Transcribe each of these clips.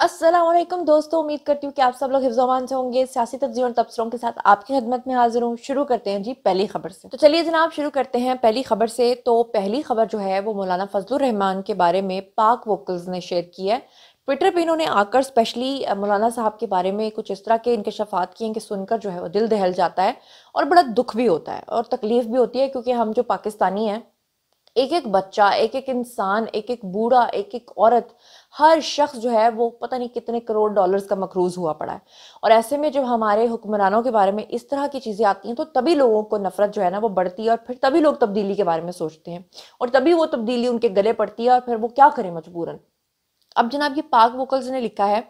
अस्सलाम वालेकुम दोस्तों, उम्मीद करती हूँ कि आप सब लोग हिफ्ज़-ओ-अमान से होंगे। सियासी तब्दीली और तबसरों के साथ आपकी खिदमत में हाजिर हूँ। शुरू करते हैं जी पहली खबर से। तो चलिए जनाब शुरू करते हैं पहली खबर से। तो पहली खबर जो है वो मौलाना फजलुर रहमान के बारे में पाक वोकल्स ने शेयर की है। ट्विटर पे इन्होंने आकर स्पेशली मौलाना साहब के बारे में कुछ इस तरह के इंकशाफात किए हैं कि सुनकर जो है वो दिल दहल जाता है और बड़ा दुख भी होता है और तकलीफ भी होती है, क्योंकि हम जो पाकिस्तानी हैं, एक एक बच्चा, एक एक इंसान, एक एक बूढ़ा, एक एक औरत, हर शख्स जो है वो पता नहीं कितने करोड़ डॉलर्स का मकरूज हुआ पड़ा है। और ऐसे में जब हमारे हुक्मरानों के बारे में इस तरह की चीजें आती हैं तो तभी लोगों को नफरत जो है ना वो बढ़ती है और फिर तभी लोग तब्दीली के बारे में सोचते हैं और तभी वो तब्दीली उनके गले पड़ती है और फिर वो क्या करें मजबूरन। अब जनाब ये पाक वोकल्स ने लिखा है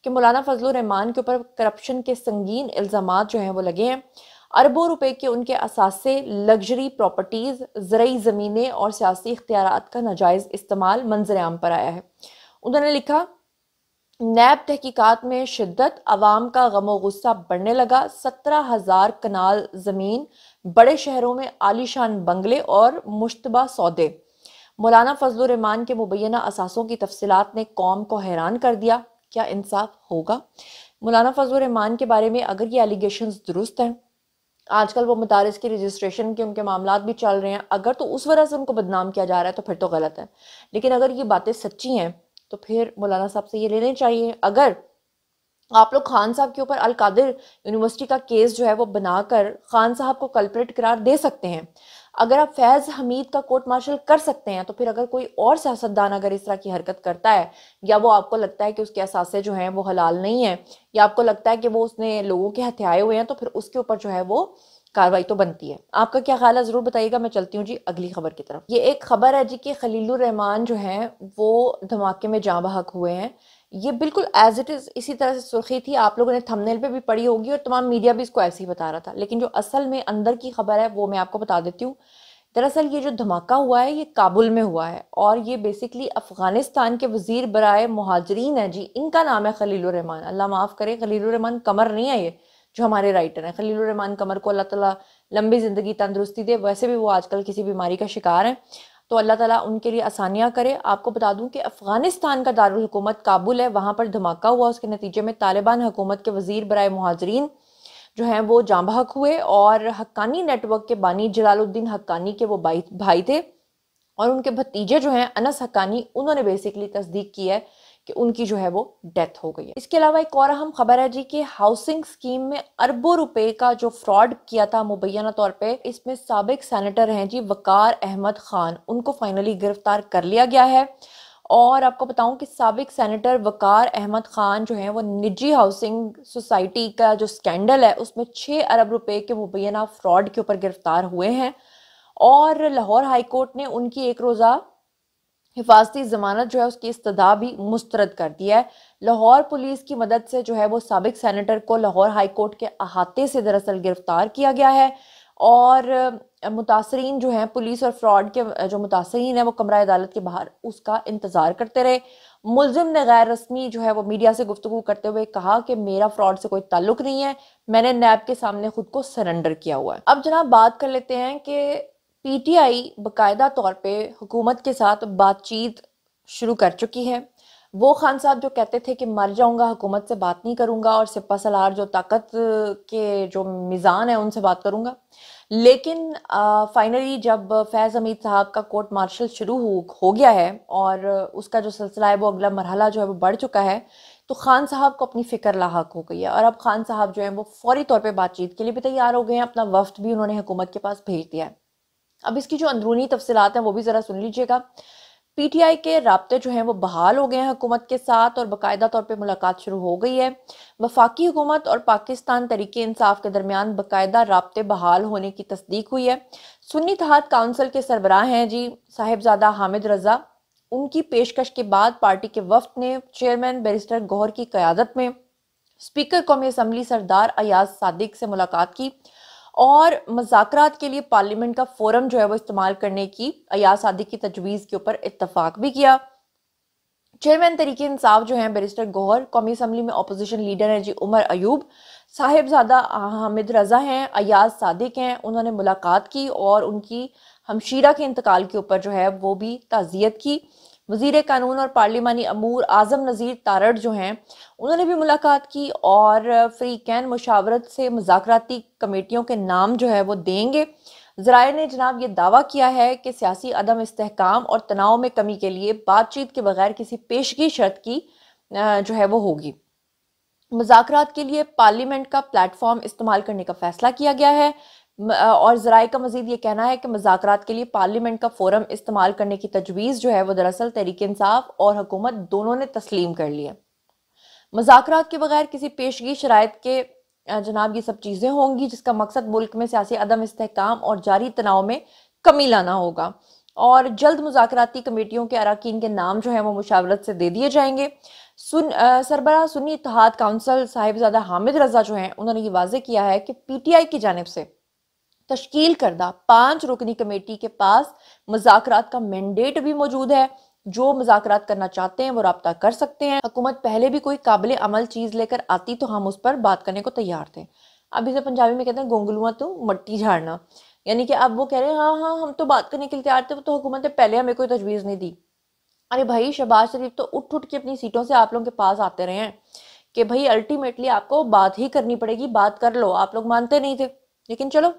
कि मौलाना फजलुर रहमान के ऊपर करप्शन के संगीन इल्जामात जो हैं वो लगे हैं। अरबों रुपए के उनके असासे, लग्जरी प्रॉपर्टीज, ज़रूरी ज़मीनें और सियासी इख्तियारात का नाजायज़ इस्तेमाल मंजर आम पर आया है। उन्होंने लिखा, नैब तहकीकात में शिद्दत, अवाम का गमो गुस्सा बढ़ने लगा। 17,000 कनाल जमीन, बड़े शहरों में आलीशान बंगले और मुश्तबा सौदे। मौलाना फजलुर रहमान के मुबैना असासों की तफसीलात ने कौम को हैरान कर दिया। क्या इंसाफ होगा? मौलाना फजलुर रहमान के बारे में अगर ये एलिगेशंस दुरुस्त हैं, आजकल वो मदारिस की रजिस्ट्रेशन के उनके मामलात भी चल रहे हैं, अगर तो उस वजह से उनको बदनाम किया जा रहा है तो फिर तो गलत है। लेकिन अगर ये बातें सच्ची हैं तो फिर मौलाना साहब से ये लेने चाहिए। अगर आप लोग खान साहब के ऊपर अल कादिर यूनिवर्सिटी का केस जो है वो बनाकर खान साहब को कल्प्रेट करार दे सकते हैं, अगर आप फैज हमीद का कोर्ट मार्शल कर सकते हैं, तो फिर अगर कोई और सियासतदान अगर इस तरह की हरकत करता है, या वो आपको लगता है कि उसके असासे जो हैं वो हलाल नहीं है, या आपको लगता है कि वो उसने लोगों के हत्याए हुए हैं, तो फिर उसके ऊपर जो है वो कार्रवाई तो बनती है। आपका क्या ख्याल है जरूर बताइएगा। मैं चलती हूँ जी अगली खबर की तरफ। ये एक खबर है जी कि खलीलुर रहमान जो है वो धमाके में जाँ बहक हुए हैं। ये बिल्कुल एज इट इज इसी तरह से सुर्खी थी, आप लोगों ने थंबनेल पे भी पढ़ी होगी और तमाम मीडिया भी इसको ऐसे ही बता रहा था, लेकिन जो असल में अंदर की खबर है वो मैं आपको बता देती हूँ। दरअसल ये जो धमाका हुआ है ये काबुल में हुआ है और ये बेसिकली अफगानिस्तान के वजीर बराए मुहाजिरीन है जी, इनका नाम है खलीलुर रहमान। अल्लाह माफ़ करे, खलीलुर रहमान कमर नहीं है ये जो हमारे राइटर हैं। खलीलुर रहमान कमर को अल्लाह ताला लंबी ज़िंदगी तंदुरुस्ती दे, वैसे भी वो आजकल किसी बीमारी का शिकार हैं, तो अल्लाह ताला उनके लिए आसानियाँ करे। आपको बता दूं कि अफगानिस्तान का दारुल हुकूमत काबुल है, वहाँ पर धमाका हुआ, उसके नतीजे में तालिबान हुकूमत के वजीर बराए मुहाजिरीन जो हैं वो जाँ बहक हुए और हक्कानी नेटवर्क के बानी जलालुद्दीन हक्कानी के वो भाई थे और उनके भतीजे जो हैं अनस हक्कानी, उन्होंने बेसिकली तस्दीक की है कि उनकी जो है वो डेथ हो गई है। इसके अलावा एक और अहम खबर है जी कि हाउसिंग स्कीम में अरबों रुपए का जो फ्रॉड किया था मुबैना तौर पे, इसमें साबिक सेनेटर हैं जी वकार अहमद खान, उनको फाइनली गिरफ्तार कर लिया गया है। और आपको बताऊं कि साबिक सेनेटर वकार अहमद खान जो है वो निजी हाउसिंग सोसाइटी का जो स्कैंडल है उसमें 6 अरब रुपए के मुबैना फ्रॉड के ऊपर गिरफ्तार हुए हैं और लाहौर हाई कोर्ट ने उनकी एक रोज़ा हिफाजती जमानत जो है उसकी इस्तदा भी मुस्तरद कर दिया है। लाहौर पुलिस की मदद से जो है वो साबिक सेनेटर को लाहौर हाई कोर्ट के अहाते से दरअसल गिरफ्तार किया गया है और मुतासरीन जो हैं, पुलिस और फ्रॉड के जो मुतासरीन हैं, वो कमरा अदालत के बाहर उसका इंतज़ार करते रहे। मुलजिम ने गैर रस्मी जो है वो मीडिया से गुफ्तगू करते हुए कहा कि मेरा फ्रॉड से कोई ताल्लुक नहीं है, मैंने नैब के सामने खुद को सरेंडर किया हुआ है। अब जनाब बात कर लेते हैं कि पीटीआई बाकायदा तौर पे हुकूमत के साथ बातचीत शुरू कर चुकी है। वो खान साहब जो कहते थे कि मर जाऊंगा हुकूमत से बात नहीं करूंगा और सिपा सलार जो ताकत के जो मिज़ान है उनसे बात करूंगा, लेकिन फाइनली जब फैज़ हमीद साहब का कोर्ट मार्शल शुरू हो गया है और उसका जो सिलसिला है वो अगला मरहला जो है वो बढ़ चुका है, तो खान साहब को अपनी फ़िक्र लाहक हो गई है और अब खान साहब जो है वो फौरी तौर पे बातचीत के लिए भी तैयार हो गए हैं। अपना वफ्द भी उन्होंने हुकूमत के पास भेज दिया है। अब इसकी जो अंदरूनी तफसीलात हैं वो भी ज़रा सुन लीजिएगा। पीटीआई के राब्ते जो हैं वो बहाल हो गए हैं हुकूमत के साथ और बाकायदा तौर पे मुलाकात शुरू हो गई है। वफाकी हुकूमत और पाकिस्तान तरीके इंसाफ के दरमियान बाकायदा राब्ते बहाल होने की तस्दीक हुई है। सुन्नी इत्तेहाद काउंसिल के सरबराह हैं जी साहिबजादा हामिद रजा, उनकी पेशकश के बाद पार्टी के वफ्द ने चेयरमैन बैरिस्टर गौहर की क़यादत में स्पीकर कौमी असम्बली सरदार अयाज सादिक से मुलाकात की और मुज़ाकरात के लिए पार्लियामेंट का फोरम जो है वो इस्तेमाल करने की अयाज सादिक की तजवीज़ के ऊपर इत्तफाक भी किया। चेयरमैन तरीके इंसाफ जो हैं बैरिस्टर गौहर, कौमी असम्बली में अपोजिशन लीडर हैं जी उमर अयूब, साहिबजादा हामिद रजा हैं, अयाज सादिक हैं, उन्होंने मुलाकात की और उनकी हमशीरा के इंतकाल के ऊपर जो है वो भी ताज़ियत की। वजीर कानून और पार्लिमानी अमूर आजम नज़ीर तारड़ जो हैं उन्होंने भी मुलाकात की और फ्रीकैन मुशावरत से मुज़ाकराती कमेटियों के नाम जो है वो देंगे। ज़राए ने जनाब ये दावा किया है कि सियासी अदम इस्तेहकाम और तनाव में कमी के लिए बातचीत के बगैर किसी पेशगी शर्त की जो है वो होगी। मुज़ाकरात के लिए पार्लियामेंट का प्लेटफॉर्म इस्तेमाल करने का फैसला किया गया है और ज़राए का मजीद ये कहना है कि मुज़ाकरात के लिए पार्लियामेंट का फोरम इस्तेमाल करने की तजवीज़ जो है वो दरअसल तहरीक इंसाफ और हुकूमत दोनों ने तस्लीम कर लिया। मुज़ाकरात के बगैर किसी पेशगी शराइत के जनाब ये सब चीज़ें होंगी जिसका मकसद मुल्क में सियासी अदम इस्तेहकाम और जारी तनाव में कमी लाना होगा और जल्द मुज़ाकराती कमेटियों के अरकान के नाम जो है वो मुशावरत से दे दिए जाएंगे। सरबराह सुन्नी इत्तेहाद काउंसिल साहिबजादा हामिद रजा जो हैं उन्होंने ये वाजे किया है कि पीटीआई की जानिब से तश्कील करदा 5 रुकनी कमेटी के पास मुज़ाकरात का मैंडेट भी मौजूद है। जो मुज़ाकरात करना चाहते हैं वो रब्ता कर सकते हैं। हुकूमत पहले भी कोई काबिल अमल चीज़ लेकर आती तो हम उस पर बात करने को तैयार थे। अब इसे पंजाबी में कहते हैं गोंगलुआ तो मट्टी झाड़ना, यानी कि अब वो कह रहे हैं हाँ हाँ हम तो बात करने के लिए तैयार थे, वो तो हुकूमत ने पहले हमें कोई तजवीज़ नहीं दी। अरे भाई शहबाज शरीफ तो उठ उठ के अपनी सीटों से आप लोगों के पास आते रहे हैं कि भाई अल्टीमेटली आपको बात ही करनी पड़ेगी, बात कर लो। आप लोग मानते नहीं थे, लेकिन चलो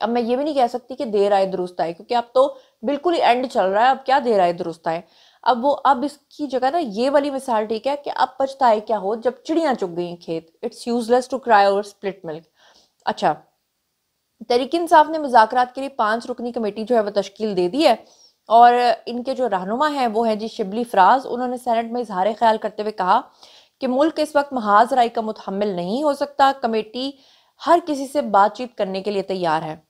अब मैं ये भी नहीं कह सकती कि देर आए दुरुस्त आए, क्योंकि अब तो बिल्कुल ही एंड चल रहा है। अब क्या देर आए दुरुस्त आए, अब इसकी जगह ना ये वाली मिसाल ठीक है कि अब पछताए क्या हो जब चिड़ियां चुग गई खेत। इट्स यूजलेस टू क्राई और स्प्लिट मिल्क। अच्छा, तहरीक इंसाफ ने मुज़ाकरात के लिए 5 रुकनी कमेटी जो है वो तश्कील दे दी है और इनके जो रहनुमा हैं वो हैं जी शिबली फराज। उन्होंने सेनेट में इजहार ख्याल करते हुए कहा कि मुल्क इस वक्त महाज राय का मुतहम्मिल नहीं हो सकता। कमेटी हर किसी से बातचीत करने के लिए तैयार है।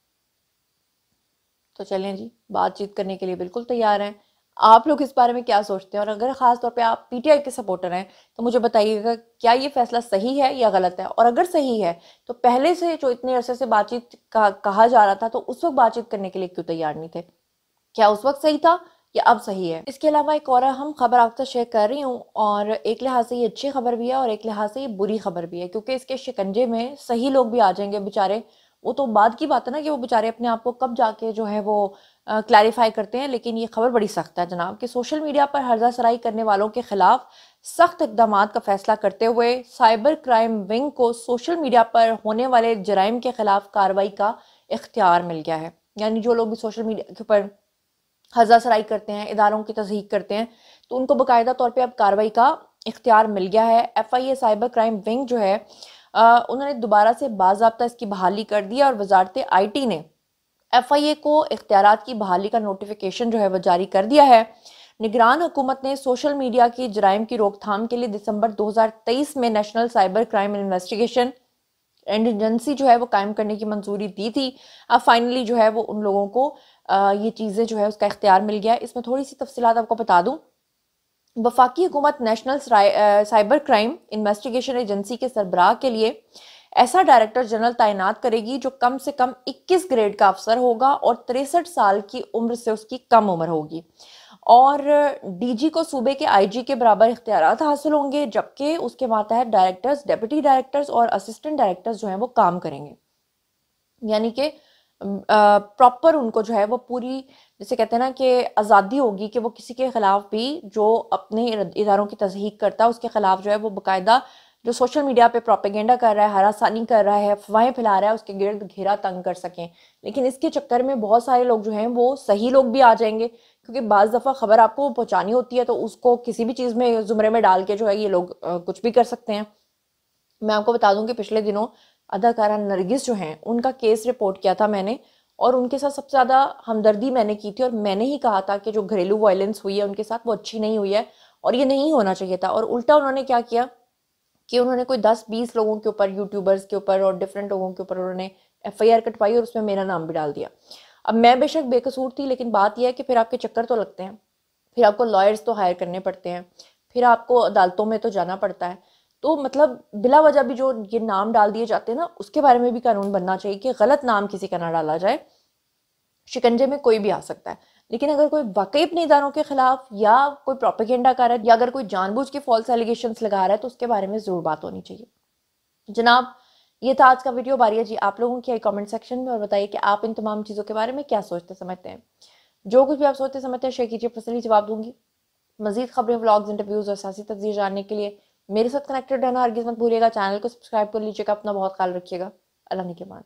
तो चलें जी, बातचीत करने के लिए बिल्कुल तैयार हैं। आप लोग इस बारे में क्या सोचते हैं? और अगर ख़ास तौर पे आप पीटीआई के सपोर्टर हैं तो मुझे बताइएगा क्या ये फैसला सही है या गलत है। और अगर सही है तो पहले से जो इतने अरसे से बातचीत का कहा जा रहा था तो उस वक्त बातचीत करने के लिए क्यों तैयार नहीं थे? क्या उस वक्त सही था या अब सही है? इसके अलावा एक और हम खबर आपसे शेयर कर रही हूँ और एक लिहाज से ये अच्छी खबर भी है और एक लिहाज से ये बुरी खबर भी है, क्योंकि इसके शिकंजे में सही लोग भी आ जाएंगे बेचारे। वो तो बाद की बात है ना कि वो बेचारे अपने आप को कब जाके जो है वो क्लैरिफाई करते हैं। लेकिन ये खबर बड़ी सख्त है जनाब कि सोशल मीडिया पर हर्जा सराई करने वालों के खिलाफ सख्त इकदाम का फैसला करते हुए साइबर क्राइम विंग को सोशल मीडिया पर होने वाले जराइम के खिलाफ कार्रवाई का इख्तियार मिल गया है। यानी जो लोग भी सोशल मीडिया के ऊपर हर्जा सराई करते हैं, इदारों की तस्दीक करते हैं, तो उनको बाकायदा तौर पर अब कार्रवाई का इख्तियार मिल गया है। FIA साइबर क्राइम विंग जो है उन्होंने दोबारा से बाज़ाब्ता इसकी बहाली कर दी और वजारत IT ने FIA को इख्तियारात की बहाली का नोटिफिकेशन जो है वह जारी कर दिया है। निगरान हुकूमत ने सोशल मीडिया की जराइम की रोकथाम के लिए दिसंबर 2023 में national cyber crime investigation agency जो है वो कायम करने की मंजूरी दी थी। अब फाइनली जो है वो उन लोगों को ये चीज़ें जो है उसका इख्तियार मिल गया है। इसमें थोड़ी सी तफसीलात आपको बता दूं। वफाकी हुकूमत national cyber crime investigation agency के सरबराह के लिए ऐसा डायरेक्टर जनरल तैनात करेगी जो कम से कम 21 ग्रेड का अफसर होगा और 63 साल की उम्र से उसकी कम उम्र होगी और DG को सूबे के IG के बराबर इख्तियारात हासिल होंगे, जबकि उसके मातहत डायरेक्टर्स, डेप्यूटी डायरेक्टर्स और असिस्टेंट डायरेक्टर्स जो हैं वो काम करेंगे। यानी कि प्रॉपर उनको जो है वो पूरी, जैसे कहते हैं ना कि आज़ादी होगी कि वो किसी के खिलाफ भी जो अपने इदारों की तस्दीक करता है उसके खिलाफ जो है वो बाकायदा जो सोशल मीडिया पे प्रोपेगेंडा कर रहा है, हरासानी कर रहा है, अफवाहें फैला रहा है, उसके गिर्द घेरा तंग कर सकें। लेकिन इसके चक्कर में बहुत सारे लोग जो हैं वो सही लोग भी आ जाएंगे, क्योंकि बाज़ दफ़ा खबर आपको पहुंचानी होती है तो उसको किसी भी चीज़ में जुमरे में डाल के जो है ये लोग कुछ भी कर सकते हैं। मैं आपको बता दूं कि पिछले दिनों अदाकारा नरगिस जो हैं उनका केस रिपोर्ट किया था मैंने और उनके साथ सबसे ज़्यादा हमदर्दी मैंने की थी और मैंने ही कहा था कि जो घरेलू वायलेंस हुई है उनके साथ वो अच्छी नहीं हुई है और ये नहीं होना चाहिए था। और उल्टा उन्होंने क्या किया कि उन्होंने कोई 10-20 लोगों के ऊपर, यूट्यूबर्स के ऊपर और डिफरेंट लोगों के ऊपर उन्होंने FIR कटवाई और उसमें मेरा नाम भी डाल दिया। अब मैं बेशक बेकसूर थी, लेकिन बात यह है कि फिर आपके चक्कर तो लगते हैं, फिर आपको लॉयर्स तो हायर करने पड़ते हैं, फिर आपको अदालतों में तो जाना पड़ता है। तो मतलब बिला वजह भी जो ये नाम डाल दिए जाते हैं ना, उसके बारे में भी कानून बनना चाहिए कि गलत नाम किसी का ना डाला जाए। शिकंजे में कोई भी आ सकता है, लेकिन अगर कोई वाकई अपने इदारों के खिलाफ या कोई प्रोपेगेंडा कर रहा है या अगर कोई जानबूझ के फॉल्स एलिगेशंस लगा रहा है तो उसके बारे में जरूर बात होनी चाहिए। जनाब, ये था आज का वीडियो। बारी है जी आप लोगों की कमेंट सेक्शन में और बताइए कि आप इन तमाम चीज़ों के बारे में क्या सोचते समझते हैं। जो कुछ भी आप सोचते समझते हैं शेयर कीजिए, पसंद जवाब दूंगी। मजीद खबरें, व्लॉग्स, इंटरव्यूज़ और सियासी तस्वीर जानने के लिए मेरे साथ कनेक्टेड रहना हरगिज़ मत भूलिएगा। चैनल को सब्सक्राइब कर लीजिएगा। अपना बहुत ख्याल रखिएगा। अल्लाह ने के बाद।